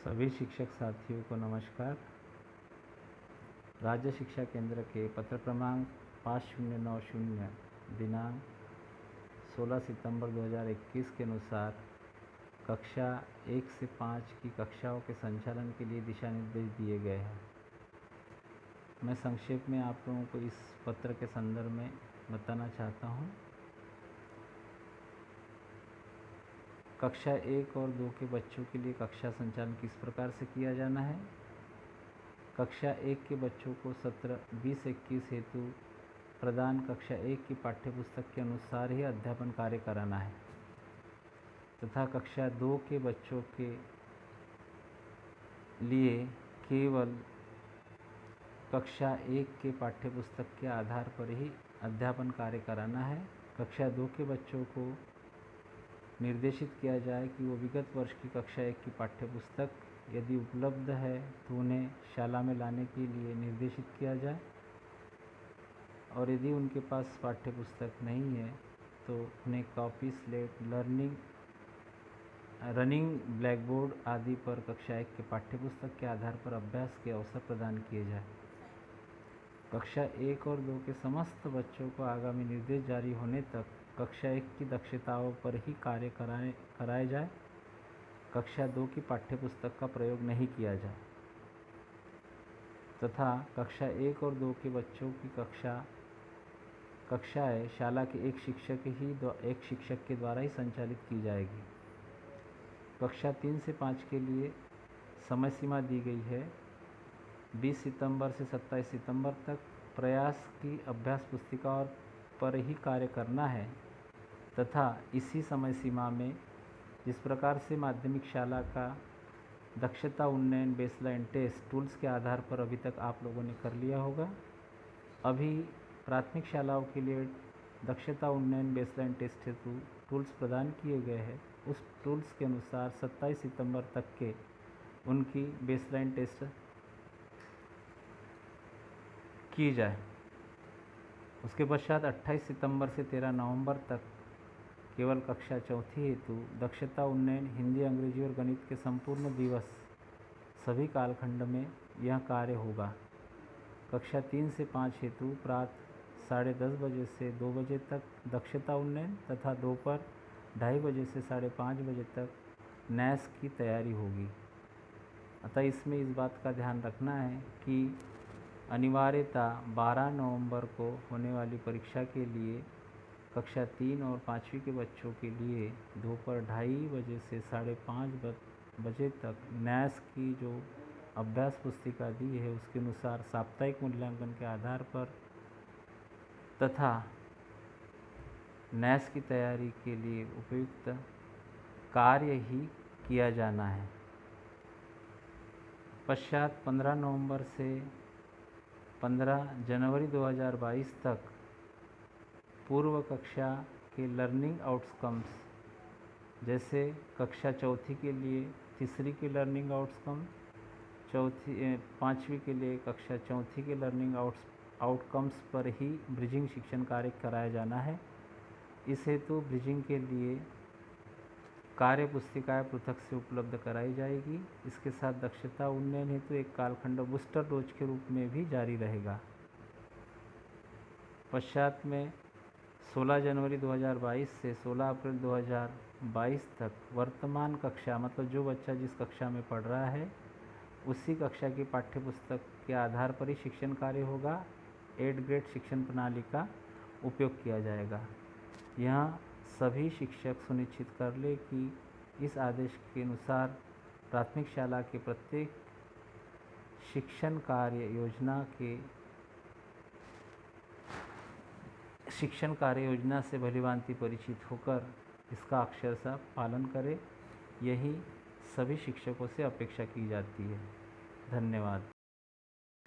सभी शिक्षक साथियों को नमस्कार। राज्य शिक्षा केंद्र के पत्र क्रमांक 5090 दिनांक 16 सितंबर 2021 के अनुसार कक्षा 1 से 5 की कक्षाओं के संचालन के लिए दिशा निर्देश दिए गए हैं। मैं संक्षेप में आप लोगों को इस पत्र के संदर्भ में बताना चाहता हूँ। कक्षा 1 और 2 के बच्चों के लिए कक्षा संचालन किस प्रकार से किया जाना है। कक्षा 1 के बच्चों को सत्र 20-21 हेतु प्रदान कक्षा 1 की पाठ्यपुस्तक के अनुसार ही अध्यापन कार्य कराना है तथा कक्षा 2 के बच्चों के लिए केवल कक्षा 1 के पाठ्यपुस्तक के आधार पर ही अध्यापन कार्य कराना है। कक्षा 2 के बच्चों को निर्देशित किया जाए कि वो विगत वर्ष की कक्षा 1 की पाठ्यपुस्तक यदि उपलब्ध है तो उन्हें शाला में लाने के लिए निर्देशित किया जाए, और यदि उनके पास पाठ्यपुस्तक नहीं है तो उन्हें copy, slate, running black board आदि पर कक्षा 1 के पाठ्यपुस्तक के आधार पर अभ्यास के अवसर प्रदान किए जाए। कक्षा 1 और 2 के समस्त बच्चों को आगामी निर्देश जारी होने तक कक्षा 1 की दक्षताओं पर ही कार्य कराए जाए। कक्षा 2 की पाठ्यपुस्तक का प्रयोग नहीं किया जाए तथा कक्षा 1 और 2 के बच्चों की कक्षाएं शाला के एक शिक्षक के द्वारा ही संचालित की जाएगी। कक्षा 3 से 5 के लिए समय सीमा दी गई है 20 सितंबर से 27 सितंबर तक। प्रयास की अभ्यास पुस्तिका पर ही कार्य करना है तथा इसी समय सीमा में जिस प्रकार से माध्यमिक शाला का दक्षता उन्नयन बेसलाइन टेस्ट टूल्स के आधार पर अभी तक आप लोगों ने कर लिया होगा, अभी प्राथमिक शालाओं के लिए दक्षता उन्नयन बेसलाइन टेस्ट हेतु टूल्स प्रदान किए गए हैं। उस टूल्स के अनुसार 27 सितंबर तक के उनकी बेसलाइन टेस्ट की जाए। उसके पश्चात 28 सितंबर से 13 नवंबर तक केवल कक्षा 4 हेतु दक्षता उन्नयन हिंदी, अंग्रेजी और गणित के संपूर्ण दिवस सभी कालखंड में यह कार्य होगा। कक्षा 3 से 5 हेतु प्रातः 10:30 बजे से 2 बजे तक दक्षता उन्नयन तथा दोपहर 2:30 बजे से 5:30 बजे तक नैस की तैयारी होगी। अतः इसमें इस बात का ध्यान रखना है कि अनिवार्यता 12 नवंबर को होने वाली परीक्षा के लिए कक्षा 3 और 5वीं के बच्चों के लिए दोपहर 2:30 बजे से 5:30 बजे तक नैस की जो अभ्यास पुस्तिका दी है उसके अनुसार साप्ताहिक मूल्यांकन के आधार पर तथा नैस की तैयारी के लिए उपयुक्त कार्य ही किया जाना है। पश्चात 15 नवंबर से 15 जनवरी 2022 तक पूर्व कक्षा के लर्निंग आउटकम्स, जैसे कक्षा 4 के लिए तीसरी के लर्निंग आउटकम, 5वीं के लिए कक्षा 4 के लर्निंग आउटकम्स पर ही ब्रिजिंग शिक्षण कार्य कराया जाना है। इस हेतु ब्रिजिंग के लिए कार्य पुस्तिकाएँ पृथक से उपलब्ध कराई जाएगी। इसके साथ दक्षता उन्नयन हेतु एक कालखंड बूस्टर डोज के रूप में भी जारी रहेगा। पश्चात में 16 जनवरी 2022 से 16 अप्रैल 2022 तक वर्तमान कक्षा, मतलब जो बच्चा जिस कक्षा में पढ़ रहा है उसी कक्षा की पाठ्यपुस्तक के आधार पर ही शिक्षण कार्य होगा। 8 ग्रेड शिक्षण प्रणाली का उपयोग किया जाएगा। यहाँ सभी शिक्षक सुनिश्चित कर ले कि इस आदेश के अनुसार प्राथमिक शाला के प्रत्येक शिक्षण कार्य योजना से भलीभांति परिचित होकर इसका अक्षरशः पालन करें। यही सभी शिक्षकों से अपेक्षा की जाती है। धन्यवाद।